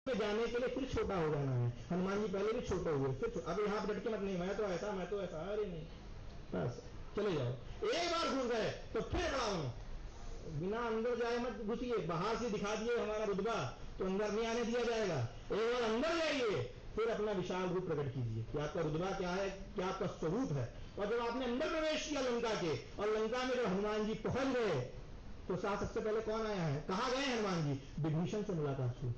पे जाने के लिए फिर छोटा हो जाना है। हनुमान जी पहले भी छोटे हुए, फिर अब यहाँ पर डट के मत नहीं मैं तो ऐसा, अरे नहीं, बस चले जाओ। एक बार घुस गए तो फिर बड़ा बनो, बिना अंदर जाए मत घुसिए। बाहर से दिखा दिए हमारा रुतबा तो अंदर नहीं आने दिया जाएगा। एक बार अंदर जाइए, फिर अपना विशाल रूप प्रकट कीजिए कि आपका रुतबा क्या है, क्या आपका स्वरूप है। और जब आपने अंदर प्रवेश किया लंका के, और लंका में जब हनुमान जी पहुंच गए तो सबसे पहले कौन आया है, कहां गए हनुमान जी? विभीषण से मुलाकात हुई,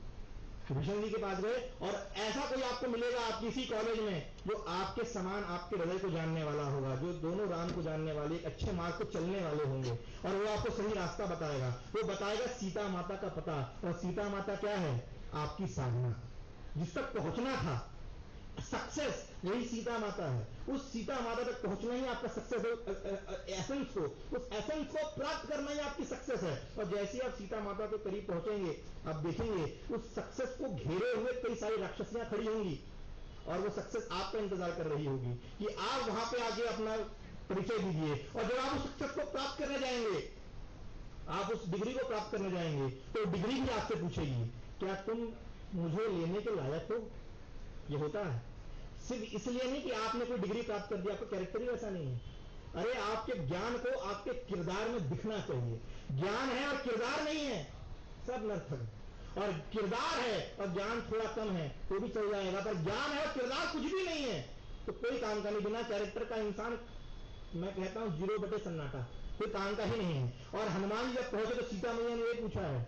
विभीषण जी के पास गए। और ऐसा कोई आपको मिलेगा आप किसी कॉलेज में जो आपके समान आपके हृदय को जानने वाला होगा, जो दोनों राम को जानने वाले, अच्छे मार्ग को चलने वाले होंगे, और वो आपको सही रास्ता बताएगा। वो बताएगा सीता माता का पता, और सीता माता क्या है? आपकी साधना, जिस तक पहुंचना था, सक्सेस, यही सीता माता है। उस सीता माता तक पहुंचना ही आपका सक्सेस है। एसेंस को, उस एसेंस को प्राप्त करना ही आपकी सक्सेस है। और जैसे आप सीता माता के करीब पहुंचेंगे, आप देखेंगे उस सक्सेस को घेरे हुए कई सारी राक्षसियां खड़ी होंगी, और वो सक्सेस आपका इंतजार कर रही होगी कि आप वहां पे आके अपना परिचय दीजिए। और जब आप उस सक्सेस को प्राप्त करने जाएंगे, आप उस डिग्री को प्राप्त करने जाएंगे, तो डिग्री भी आपसे पूछेगी क्या तुम मुझे लेने के लायक हो? ये होता है सिर्फ इसलिए नहीं कि आपने कोई डिग्री प्राप्त कर दिया, आपका कैरेक्टर ही ऐसा नहीं है। अरे आपके ज्ञान को आपके किरदार में दिखना चाहिए। ज्ञान है और किरदार नहीं है, सब नर्थक। और किरदार है और ज्ञान थोड़ा कम है तो भी चल जाएगा, पर ज्ञान है और किरदार कुछ भी नहीं है तो कोई काम का नहीं। बिना कैरेक्टर का इंसान, मैं कहता हूं 0 सन्नाटा, कोई काम का ही नहीं है। और हनुमान जी जब पहुंचे तो सीता मैया ने ये पूछा है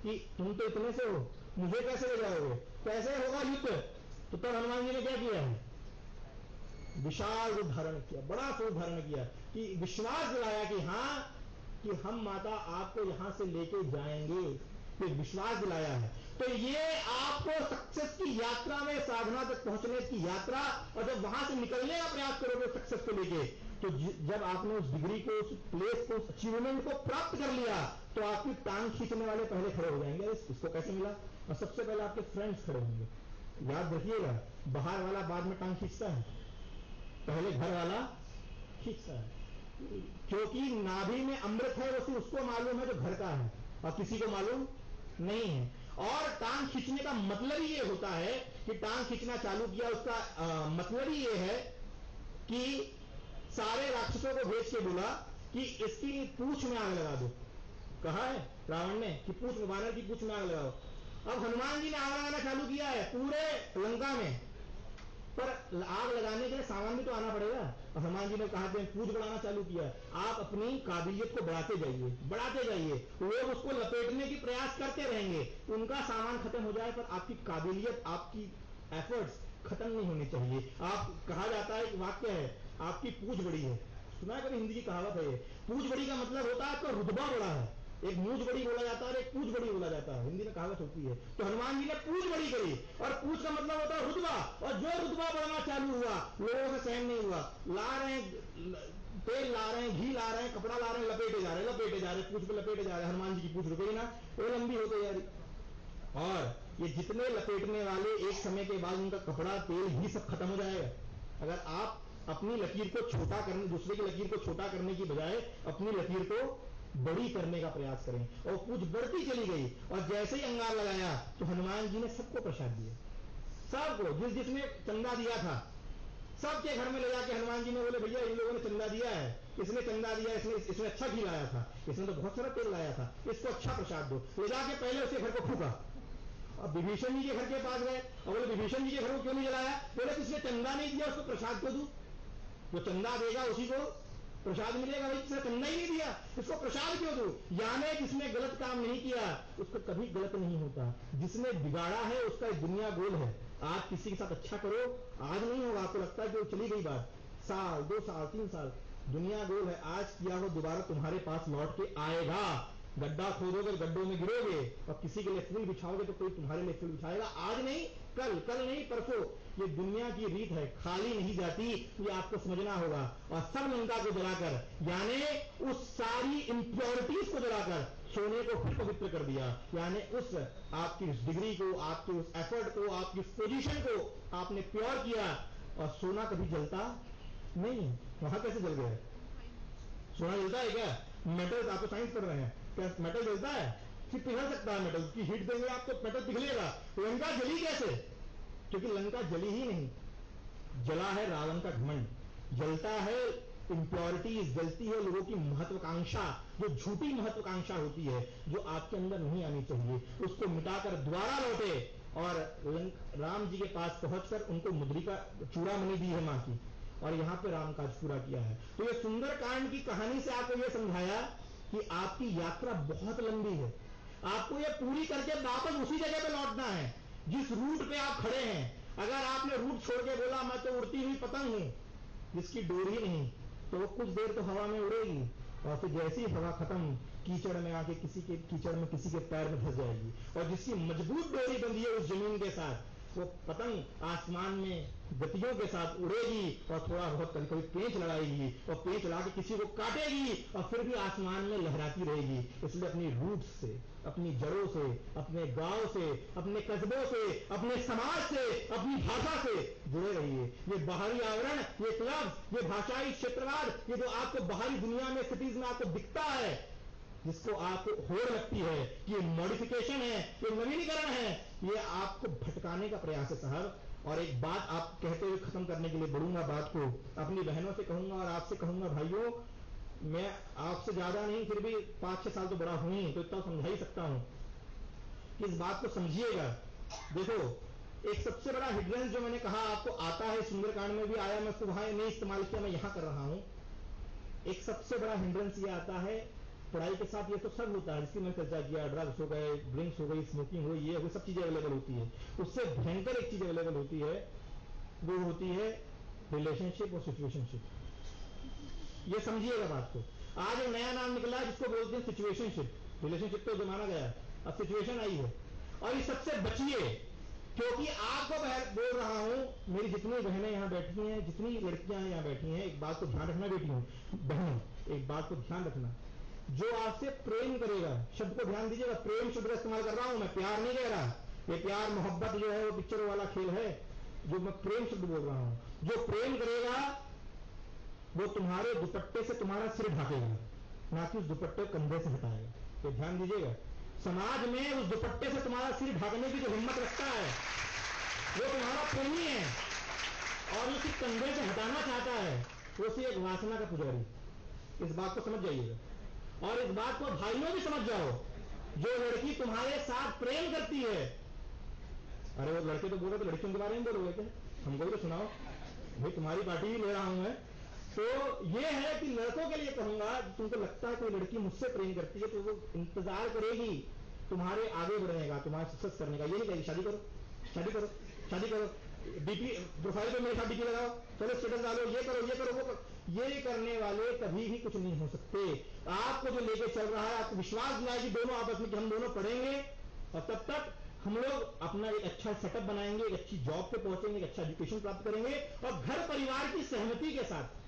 कि तुम तो इतने से हो, मुझे कैसे ले जाओगे, कैसे होगा युद्ध? तो तब हनुमान जी ने क्या किया है? विशाल रूप धारण किया, बड़ा स्वरूप धारण किया, कि विश्वास दिलाया कि हां, कि हम माता आपको यहां से लेके जाएंगे, तो विश्वास दिलाया है। तो ये आपको सक्सेस की यात्रा में, साधना तक पहुंचने की यात्रा, और जब वहां से निकलने का प्रयास करोगे सक्सेस को लेके, तो जब आपने उस डिग्री को, उस प्लेस को, उस अचीवमेंट को प्राप्त कर लिया, तो आपकी टांग खींचने वाले पहले खड़े हो जाएंगे, इसको कैसे मिला? और सबसे पहले आपके फ्रेंड्स खड़े होंगे। याद रखिएगा, बाहर वाला बाद में टांग खींचता है, पहले घर वाला खींचता है, क्योंकि नाभि में अमृत है, वो सिर्फ उसको मालूम है जो घर का है, और किसी को मालूम नहीं है। और टांग खींचने का मतलब ही ये होता है कि टांग खींचना चालू किया, उसका मतलब ही ये है कि सारे राक्षसों को भेज के बोला कि इसकी पूंछ में आग लगा दो। कहा है रावण ने कि पूंछ में, वानर की पूंछ में आग लगाओ। अब हनुमान जी ने आग लगाना चालू किया है पूरे लंका में, पर आग लगाने के लिए सामान भी तो आना पड़ेगा। और हनुमान जी ने कहा कि पूंछ बढ़ाना चालू किया। आप अपनी काबिलियत को बढ़ाते जाइए, बढ़ाते जाइए, लोग उसको लपेटने की प्रयास करते रहेंगे, उनका सामान खत्म हो जाए, पर आपकी काबिलियत, आपकी एफर्ट्स खत्म नहीं होनी चाहिए। आप, कहा जाता है, एक वाक्य है, आपकी पूंछ बड़ी है, सुना है कभी? हिंदी की कहावत है ये। पूंछ बड़ी का मतलब होता है आपका रुतबा बड़ा है। एक मूंछ बड़ी बोला जाता है और एक पूंछ बड़ी बोला जाता है, हिंदी में कहावत होती है। तो हनुमान जी ने पूंछ बड़ी करी, और पूंछ का मतलब होता है रुतबा। और जो रुतबा बढ़ना चालू हुआ, लोगों से सहन नहीं हुआ, ला रहे हैं तेल, ला रहे हैं घी, ला रहे हैं कपड़ा, ला रहे हैं, लपेटे जा रहे, लपेटे जा रहे, पूंछ पे लपेटे जा रहे। हनुमान जी की पूंछ रुकेगी ना, वो लंबी होती जा रही। और ये जितने लपेटने वाले, एक समय के बाद उनका कपड़ा, तेल, घी सब खत्म हो जाएगा। अगर आप अपनी लकीर को छोटा करने, दूसरे की लकीर को छोटा करने की बजाय अपनी लकीर को बड़ी करने का प्रयास करें, और पूंछ बढ़ती चली गई। और जैसे ही अंगार लगाया तो हनुमान जी ने सबको प्रसाद दिया, सबको, जिसने चंदा दिया था, सबके घर में ले जाके हनुमान जी ने बोले भैया इन लोगों ने चंदा दिया है, इसने चंदा दिया, इसने अच्छा घी लाया था, इसने तो बहुत सारा तेल लाया था, इसको अच्छा प्रसाद दो। ले जाके पहले उसके घर को फूका। अब विभीषण जी के घर के पास गए और बोले विभीषण जी के घर को क्यों नहीं जलाया? बोले किसने चंदा नहीं दिया उसको प्रसाद क्यों दूं? जो चंदा देगा उसी को प्रसाद मिलेगा, भाई किसने चंदा ही नहीं दिया इसको प्रसाद क्यों दूं? यानी जिसने गलत काम नहीं किया उसको कभी गलत नहीं होता, जिसने बिगाड़ा है उसका दुनिया गोल है। आज किसी के साथ अच्छा करो, आज नहीं होगा, आपको लगता है कि वो चली गई बात, साल 2 साल 3 साल, दुनिया गोल है। आज किया हो दोबारा तुम्हारे पास लौट के आएगा। गड्ढा खोदोगे, गड्ढों में गिरोगे, और किसी के लिए फूल बिछाओगे तो कोई तुम्हारे लिए फूल बिछाएगा। आज नहीं कल, कल नहीं परसों। ये दुनिया की रीत है, खाली नहीं जाती, ये आपको समझना होगा। और सब लंका को जलाकर, यानी उस सारी इंप्योरिटीज को जलाकर सोने को फिर पवित्र कर दिया। यानी उस आपकी उस डिग्री को, आपके उस एफर्ट को, आपकी उस पोजीशन को आपने प्योर किया। और सोना कभी जलता नहीं, वहां कैसे जल गया? सोना जलता है क्या? मेटल, आप तो साइंस पढ़ रहे हैं, क्या मेटल जलता है? कि पिघल सकता है मेटल, की हीट देंगे आपको मेटल पिघलेगा। लंका जली कैसे? क्योंकि लंका जली ही नहीं, जला है रावण का घमंड, जलता है इंप्योरिटीज, जलती है लोगों की महत्वाकांक्षा, जो झूठी महत्वाकांक्षा होती है, जो आपके अंदर नहीं आनी चाहिए, उसको मिटाकर दोबारा लौटे और राम जी के पास पहुंचकर उनको मुद्रिका चूड़ामणि दी है मां की, और यहां पे राम काज पूरा किया है। तो ये सुंदरकांड की कहानी से आपको यह समझाया कि आपकी यात्रा बहुत लंबी है, आपको ये पूरी करके वापस उसी जगह पे लौटना है जिस रूट पे आप खड़े हैं। अगर आपने रूट छोड़ के बोला मैं तो उड़ती हुई पतंग हूं जिसकी डोरी नहीं, तो वो कुछ देर तो हवा में उड़ेगी और फिर जैसी हवा खत्म, कीचड़ में आके किसी के कीचड़ में किसी के पैर में फंस जाएगी। और जिसकी मजबूत डोरी बंधी है उस जमीन के साथ, वो पतंग आसमान में गतियों के साथ उड़ेगी और थोड़ा बहुत कभी कभी पेंच लड़ाएगी और पेंच लड़ा के किसी को काटेगी और फिर भी आसमान में लहराती रहेगी। इसलिए अपनी रूट से, अपनी जड़ों से, अपने गांव से, अपने कस्बों से, अपने समाज से, अपनी भाषा से जुड़े रहिए। ये बाहरी आवरण, ये क्लब, ये भाषाई क्षेत्रवाद, ये जो आपको बाहरी दुनिया में सिटीज में आपको दिखता है, जिसको आपको होड़ लगती है कि ये मॉडिफिकेशन है, ये नवीनीकरण है, ये आपको भटकाने का प्रयास है साहब। और एक बात आप कहते हुए खत्म करने के लिए बढ़ूंगा बात को, अपनी बहनों से कहूंगा और आपसे कहूंगा, भाइयों मैं आपसे ज्यादा नहीं फिर भी 5-6 साल तो बड़ा हुई तो इतना समझा ही सकता हूं कि इस बात को समझिएगा। देखो एक सबसे बड़ा हिड्रेंस जो मैंने कहा आपको आता है, सुंदरकांड में भी आया, मैं उसको वहां नहीं इस्तेमाल किया, मैं यहां कर रहा हूं। एक सबसे बड़ा हिंड्रेंस ये आता है पढ़ाई के साथ, ये तो सब होता है जिसकी मैंने चर्चा किया, ड्रग्स हो गए, ड्रिंक्स हो गई, स्मोकिंग हो, ये सब चीजें अवेलेबल होती है। उससे भयंकर एक चीज अवेलेबल होती है, वो होती है रिलेशनशिप और सिचुएशनशिप। ये समझिएगा बात को। आज एक नया नाम निकला जिसको बोलते हैं सिचुएशनशिप। रिलेशनशिप तो जमाना गया, अब सिचुएशन आई है, और इस सबसे बचिए। क्योंकि आपको बोल रहा हूं, मेरी जितनी बहनें यहां बैठी हैं, जितनी लड़कियां यहां बैठी हैं, एक बात को ध्यान रखना बेटियों, बहनों, एक बात को ध्यान रखना, जो आपसे प्रेम करेगा, शब्द को ध्यान दीजिएगा, प्रेम शब्द का इस्तेमाल कर रहा हूं मैं, प्यार नहीं कह रहा। ये प्यार मोहब्बत जो है वो पिक्चरों वाला खेल है, जो मैं प्रेम शब्द बोल रहा हूं। जो प्रेम करेगा वो तुम्हारे दुपट्टे से तुम्हारा सिर ढाकेगा, ना कि उस दुपट्टे कंधे से हटाएगा। तो ध्यान दीजिएगा, समाज में उस दुपट्टे से तुम्हारा सिर ढाकने की जो हिम्मत रखता है वो तुम्हारा प्रेमी है, और जो सिर्फ कंधे से हटाना चाहता है वो सिर्फ एक वासना का पुजारी। इस बात को समझ जाइएगा, और इस बात को भाइयों भी समझ जाओ। जो लड़की तुम्हारे साथ प्रेम करती है, अरे वो लड़के तो बोलो तो लड़कियों के बारे में बोलोगे क्या, हमको भी तो सुनाओ भाई, तुम्हारी पार्टी ही ले रहा हूं मैं। तो ये है कि लड़कों के लिए कहूंगा, तुमको लगता है कोई लड़की मुझसे प्रेम करती है तो वो इंतजार करेगी तुम्हारे आगे बढ़ने का, तुम्हारे सक्सेस करने का। ये नहीं कहेगी शादी करो, शादी करो, शादी करो, डीपी प्रोफाइल पे मेरे साथ डीपी लगाओ, चलो स्टेटस डालो, ये करो, ये करो, वो करो। ये करने वाले कभी भी कुछ नहीं हो सकते। आपको जो लेके चल रहा है, आपको विश्वास दिलाए कि दोनों आपस में, कि हम दोनों पढ़ेंगे और तब तक हम लोग अपना एक अच्छा सेटअप बनाएंगे, एक अच्छी जॉब पे पहुंचेंगे, एक अच्छा एजुकेशन प्राप्त करेंगे और घर परिवार की सहमति के साथ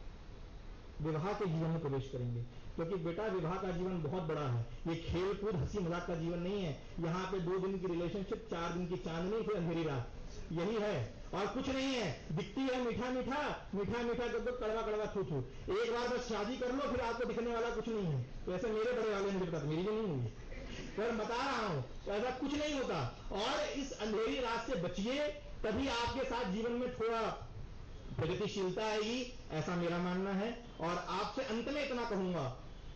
विवाह के जीवन में प्रवेश करेंगे। क्योंकि बेटा विवाह का जीवन बहुत बड़ा है, ये खेल कूद हंसी मजाक का जीवन नहीं है। यहाँ पे 2 दिन की रिलेशनशिप, 4 दिन की चांदनी, फिर अंधेरी रात, यही है और कुछ नहीं है। दिखती है मीठा मीठा, मीठा मीठा जब तक कड़वा कड़वा छू छू। एक बार बस शादी कर लो, फिर आपको दिखने वाला कुछ नहीं है। तो ऐसे मेरे बड़े वाले मुझे बता, मेरी भी नहीं हुई, पर बता रहा हूं तो ऐसा कुछ नहीं होता। और इस अंधेरी रात से बचिए, तभी आपके साथ जीवन में थोड़ा प्रगतिशीलता आएगी, ऐसा मेरा मानना है। और आपसे अंत में इतना कहूंगा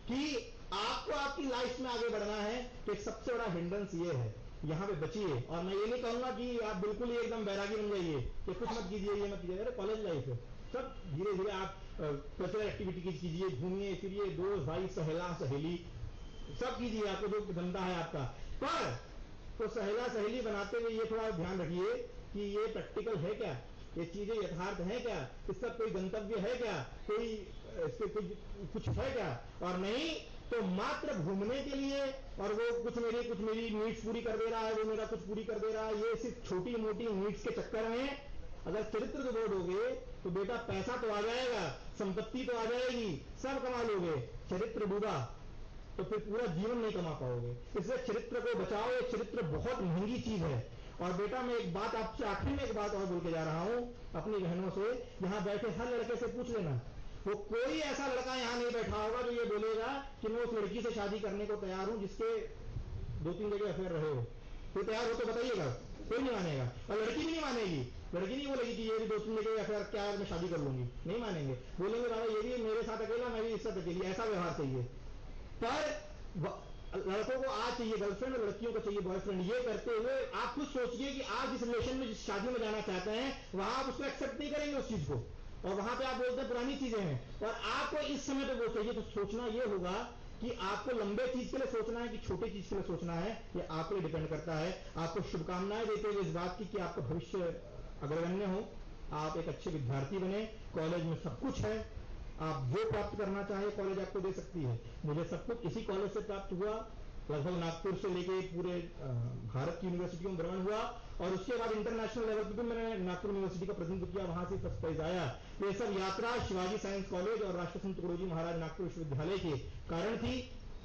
कि आपको आपकी लाइफ में आगे बढ़ना है तो एक सबसे बड़ा हिंड्रेंस ये है, यहां पे बचिए। और मैं ये नहीं कहूंगा कि आप बिल्कुल ही एकदम बैरागी बन जाइए कि कुछ मत कीजिए, ये मत कीजिए। अरे कॉलेज लाइफ है, सब धीरे धीरे आप कल्चरल एक्टिविटी कीजिए, घूमिए फिरिए, दोस्त भाई सहेला सहेली सब कीजिए, आपको जो धंधा है आपका। पर तो सहेला सहेली बनाते हुए ये थोड़ा ध्यान रखिए कि ये प्रैक्टिकल है क्या, ये चीजें यथार्थ है क्या, इसका कोई गंतव्य है क्या, कोई इसके कुछ है क्या। और नहीं तो मात्र घूमने के लिए, और वो कुछ मेरी नीड्स पूरी कर दे रहा है, वो मेरा कुछ पूरी कर दे रहा है, ये सिर्फ छोटी मोटी नीड्स के चक्कर में अगर चरित्र को बोलोगे तो बेटा पैसा तो आ जाएगा, संपत्ति तो आ जाएगी, सब कमा लोगे, चरित्र डूबा तो फिर पूरा जीवन नहीं कमा पाओगे। इसलिए चरित्र को बचाओ, ये चरित्र बहुत महंगी चीज है। और बेटा मैं एक बात आपसे आखिरी में एक बात और बोल के जा रहा हूं अपनी बहनों से, यहां बैठे हर लड़के से पूछ लेना, वो कोई ऐसा लड़का यहां नहीं बैठा होगा जो ये बोलेगा कि मैं उस लड़की से शादी करने को तैयार हूं जिसके 2-3 जगह अफेयर रहे हो, तो तैयार हो तो बताइएगा, कोई नहीं मानेगा। और लड़की भी नहीं मानेगी, लड़की नहीं बोलेगी कि ये भी 2-3 जगह अफेयर क्या मैं शादी कर लूंगी, नहीं मानेंगे, बोलेंगे बाबा ये भी मेरे साथ अकेला, मैं भी इसके साथ अकेली, ऐसा व्यवहार चाहिए। पर लड़कों को आज चाहिए गर्लफ्रेंड और लड़कियों को चाहिए बॉयफ्रेंड। ये करते हुए आप खुद सोचिए कि आप जिस रिलेशन में जिस शादी में जाना चाहते हैं वहां आप उसको एक्सेप्ट नहीं करेंगे उस चीज को, और वहां पे आप बोलते हैं पुरानी चीजें हैं, और आपको इस समय पे वो चाहिए। तो सोचना ये होगा कि आपको लंबे चीज के लिए सोचना है कि छोटी चीज के लिए सोचना है, ये आप पे डिपेंड करता है। आपको शुभकामनाएं देते हुए इस बात की कि आपका भविष्य अग्रगण्य हो, आप एक अच्छे विद्यार्थी बने, कॉलेज में सब कुछ है, आप जो प्राप्त करना चाहे कॉलेज आपको दे सकती है। मुझे सब कुछ इसी कॉलेज से प्राप्त हुआ, लगभग नागपुर से लेके पूरे भारत की यूनिवर्सिटियों में भ्रमण हुआ, और उसके बाद इंटरनेशनल लेवल पर भी मैंने नागपुर यूनिवर्सिटी का प्रतिनिधित्व किया, वहां से फर्स्ट प्राइज आया। ये सब यात्रा शिवाजी साइंस कॉलेज और राष्ट्रसंत तुकडोजी महाराज नागपुर विश्वविद्यालय के कारण थी।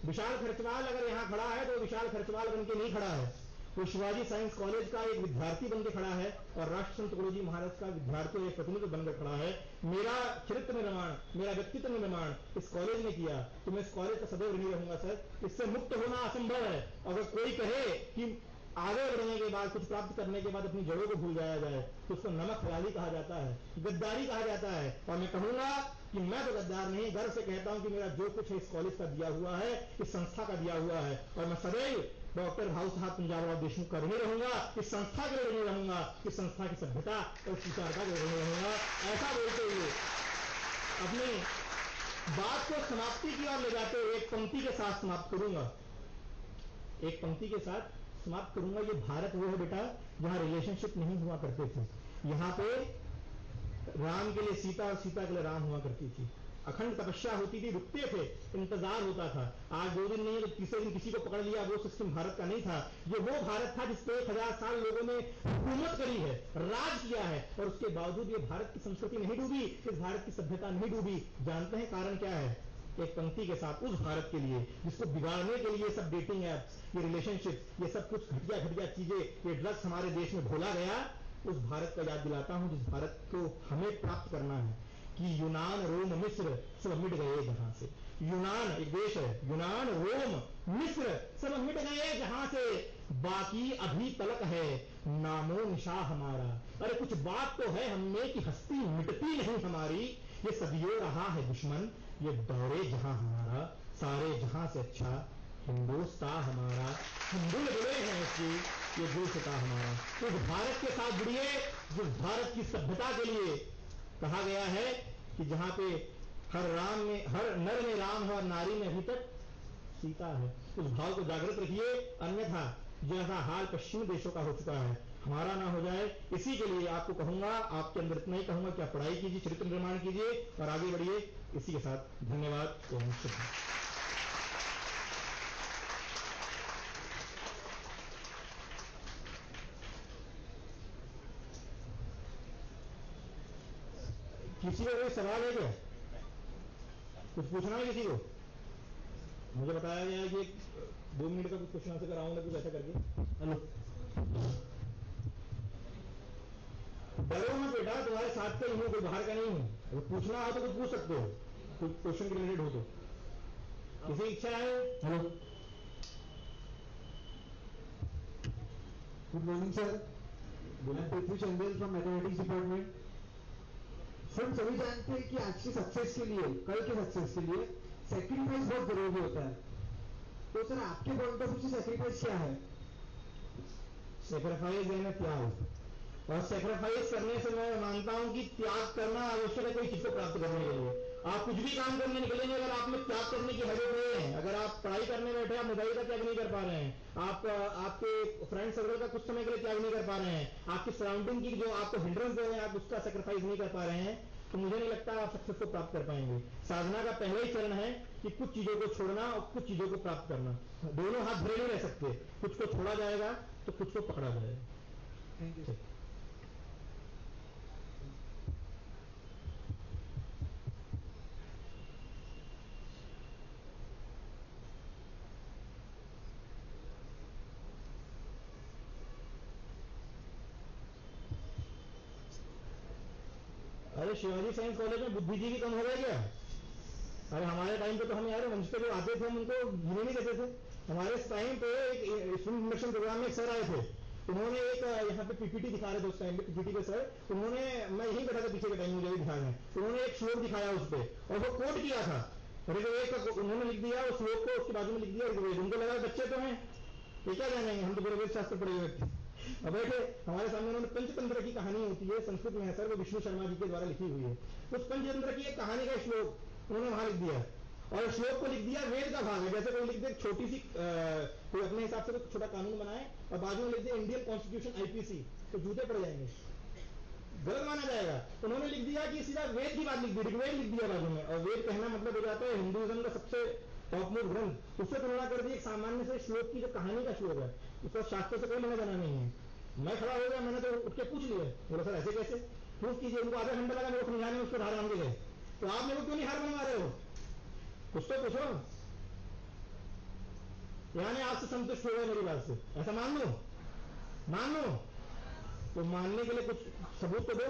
विशाल खर्चवाल अगर यहाँ खड़ा है तो विशाल खर्चवाल बन के नहीं खड़ा है, वो शिवाजी साइंस कॉलेज का एक विद्यार्थी बनकर खड़ा है और राष्ट्रसंत तुकडोजी महाराज का विद्यार्थी और एक प्रतिनिधि बनकर खड़ा है। मेरा चरित्र निर्माण, मेरा व्यक्तित्व निर्माण इस कॉलेज ने किया, तो मैं इस कॉलेज का सदैव ऋणी रहूंगा सर। इससे मुक्त होना असंभव है। अगर कोई कहे कि आगे बढ़ने के बाद, कुछ प्राप्त करने के बाद अपनी जड़ों को भूल जाया जाए, तो उसको नमक हलाली कहा जाता है, गद्दारी कहा जाता है। और मैं कहूंगा कि मैं तो गद्दार नहीं, गर्व से कहता हूं कि मेरा जो कुछ है इस कॉलेज का दिया हुआ है, इस संस्था का दिया हुआ है, और मैं सदैव डॉक्टर भाऊ साहब पंजाबराव देशमुख का ऋणी रहूंगा, इस संस्था के लिए ऋणी रहूंगा, इस संस्था की सभ्यता और विचारता के ऋणी रहूंगा। ऐसा बोलते हुए अपनी बात को समाप्ति की ओर ले जाते हुए एक पंक्ति के साथ समाप्त करूंगा, एक पंक्ति के साथ समाप्त करूंगा। ये भारत वो है बेटा जहां रिलेशनशिप नहीं हुआ करते थे, यहां पे राम के लिए सीता और सीता के लिए राम हुआ करती थी, अखंड तपस्या होती थी, रुकते थे, इंतजार होता था। आज 2 दिन नहीं है तो तीसरे दिन किसी को पकड़ लिया, वो सिस्टम भारत का नहीं था। ये वो भारत था जिसपे 1000 साल लोगों ने हुकूमत करी है, राज किया है, और उसके बावजूद ये भारत की संस्कृति नहीं डूबी, इस भारत की सभ्यता नहीं डूबी। जानते हैं कारण क्या है? एक पंक्ति के साथ उस भारत के लिए जिसको बिगाड़ने के लिए सब डेटिंग एप्स, ये रिलेशनशिप, ये सब कुछ घटिया घटिया चीजें, ये ड्रग्स हमारे देश में घोला गया, उस भारत का याद दिलाता हूं जिस भारत को हमें प्राप्त करना है। कि यूनान, रोम, मिस्र सब मिट गए जहां से। यूनान एक देश है, यूनान, रोम, मिस्र सब मिट गए जहां से, बाकी अभी तलक है नामो निशा हमारा। अरे कुछ बात तो है हमने कि हस्ती मिटती नहीं हमारी, ये सदियों रहा है दुश्मन, ये दौरे जहां हमारा, सारे जहां से अच्छा हिंदुस्तान हमारा, हम बुल बुले हैं इसकी, ये गुलसिता हमारा। उस भारत के साथ जुड़िए जिस भारत की सभ्यता के लिए कहा गया है कि जहां पे हर नर में राम है और नारी में अभी तक सीता है। उस भाव को जागृत रखिए, अन्यथा जैसा हाल पश्चिमी देशों का हो चुका है हमारा ना हो जाए। इसी के लिए आपको कहूंगा, आपके अंदर इतना ही कहूंगा कि आप पढ़ाई कीजिए, चरित्र निर्माण कीजिए और आगे बढ़िए। इसी के साथ धन्यवाद। किसी को कोई सवाल है क्या? कुछ पूछना है किसी को? मुझे बताया गया है कि 2 मिनट का कुछ क्वेश्चन आंसर कराऊंगा, कुछ ऐसा करके। हेलो, डरो मत बेटा, तुम्हारे साथ का ही हूँ, कोई बाहर का नहीं हूँ। अगर पूछना हो तो कुछ पूछ सकते हो, कुछ क्वेश्चन के रिलेटेड हो तो। किसी इच्छा है? हेलो, गुड मॉर्निंग सर, मैं Prithvi Chandel from mathematics department. Sir सभी जानते हैं कि आज की सक्सेस के लिए, कल के सक्सेस के लिए सैक्रिफाइस बहुत जरूरी होता है। तो सर आपके पॉइंट ऑफ व्यू से सैक्रिफाइस क्या है? सैक्रिफाइस यानी त्याग, और सैक्रिफाइस करने से मैं मानता हूं कि त्याग करना आवश्यक है कोई चीज को प्राप्त करने के लिए। आप कुछ भी काम करने निकलेंगे, अगर आप में त्याग करने की हैबिट नहीं है, अगर आप पढ़ाई करने बैठे आप मोबाइल का त्याग नहीं कर पा रहे हैं, आप आपके फ्रेंड सर्कल का कुछ समय के लिए त्याग नहीं कर पा रहे हैं, आपकी सराउंडिंग की जो आपको हिंड्रेंस दे रहे हैं आप उसका सेक्रीफाइस नहीं कर पा रहे हैं, तो मुझे नहीं लगता आप सक्सेस को प्राप्त कर पाएंगे। साधना का पहला ही चरण है कि कुछ चीजों को छोड़ना और कुछ चीजों को प्राप्त करना। दोनों हाथ भरे नहीं रह सकते, कुछ को छोड़ा जाएगा तो कुछ को पकड़ा जाएगा। Thank you. अरे शिवाजी साइंस कॉलेज में बुद्धिजीवी कम हो गए क्या? अरे हमारे टाइम पे तो हम यार मंच पे जो आते थे हम उनको गिने नहीं देते थे। हमारे टाइम पे एक स्टूडेंट इंडक्शन प्रोग्राम में एक सर आए थे, उन्होंने एक यहाँ पे पीपीटी दिखा रहे थे उस टाइम पे, पीपीटी पे सर उन्होंने, मैं यही बैठा था पीछे के टाइम, मुझे भी दिखाया है, उन्होंने एक श्लोक दिखाया उस पर और वो कोट किया था, ऋग्वेद का उन्होंने लिख दिया उस श्लोक को, उसके बाजू में लिख दिया ऋग्वेद। उनको लगा बच्चे तो हैं, ये क्या जानेंगे, हम तो पूरे वेद शास्त्र पढ़े हुए थे। अब बैठे हमारे सामने उन्होंने पंचतंत्र की कहानी होती है, संस्कृत में है सर, वो विष्णु शर्मा जी के द्वारा लिखी हुई है, उस पंचतंत्र की एक कहानी का श्लोक उन्होंने वहां लिख दिया और श्लोक को लिख दिया वेद का भाग है। जैसे कोई लिख दे छोटी सी कोई अपने हिसाब से कोई छोटा कानून बनाए और बाजू में लिख दे इंडियन कॉन्स्टिट्यूशन आईपीसी, तो जूते पड़ जाएंगे, गलत माना जाएगा। उन्होंने लिख दिया कि सीधा वेद की बात लिख दी, ऋग्वेद लिख दिया बाजू में, और वेद कहना मतलब हो जाता है हिंदुइज्म का सबसे टॉपमोस्ट ग्रंथ, उससे तुलना कर दी एक सामान्य से श्लोक की, जो कहानी का श्लोक है, उसका शास्त्र से कोई लेना देना नहीं है। मैं खड़ा हो गया, मैंने तो उठ के पूछ लिया, बोला सर ऐसे कैसे, प्रूफ कीजिए। उनको आधा घंटा लगा मेरे को समझाने में, उसको हार मान के गए। तो आप मेरे को क्यों नहीं हार बनवा रहे हो, कुछ तो पूछो। यानी आपसे संतुष्ट हो गए मेरी बात से, ऐसा मान लो, मान लो, तो मानने के लिए कुछ सबूत तो दो।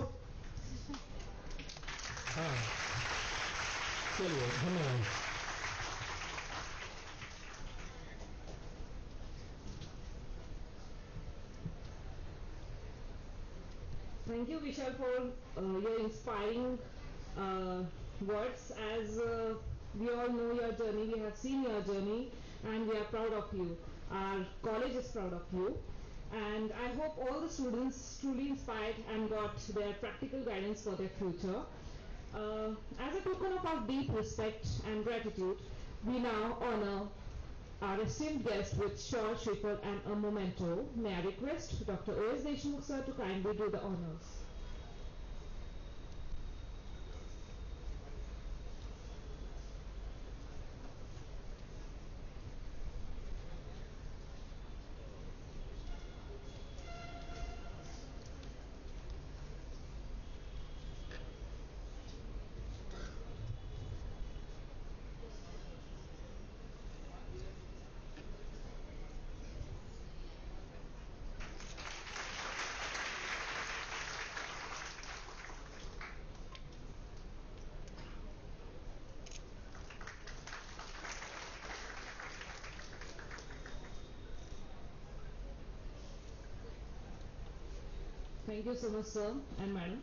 हाँ चलिए, धन्यवाद। Thank you, Vishal, for your inspiring words. As we all know your journey, we have seen your journey, and we are proud of you. Our college is proud of you. And I hope all the students truly inspired and got their practical guidance for their future. As a token of our deep respect and gratitude, we now honor our esteemed guest with short shrivel and a memento. May I request Dr. O.S. Deshmukh sir to kindly do the honors. Thank you so much, sir and madam.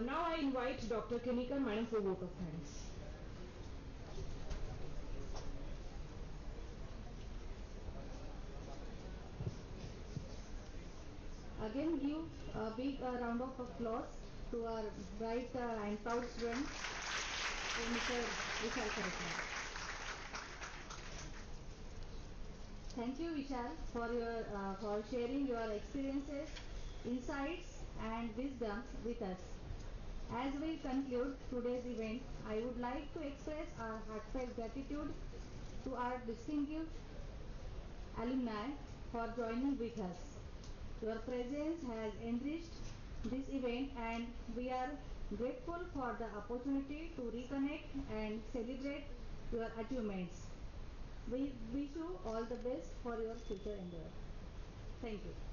Now I invite Dr. Kenikar madam for vote of thanks. Again, give a big round of applause to our bright and proud student, to Mr. Vishal Karekar. Thank you, Vishal, for sharing your experiences, insights, and wisdom with us. As we conclude today's event, I would like to express our heartfelt gratitude to our distinguished alumni for joining with us. Your presence has enriched this event, and we are grateful for the opportunity to reconnect and celebrate your achievements. We wish you all the best for your future endeavor. Thank you.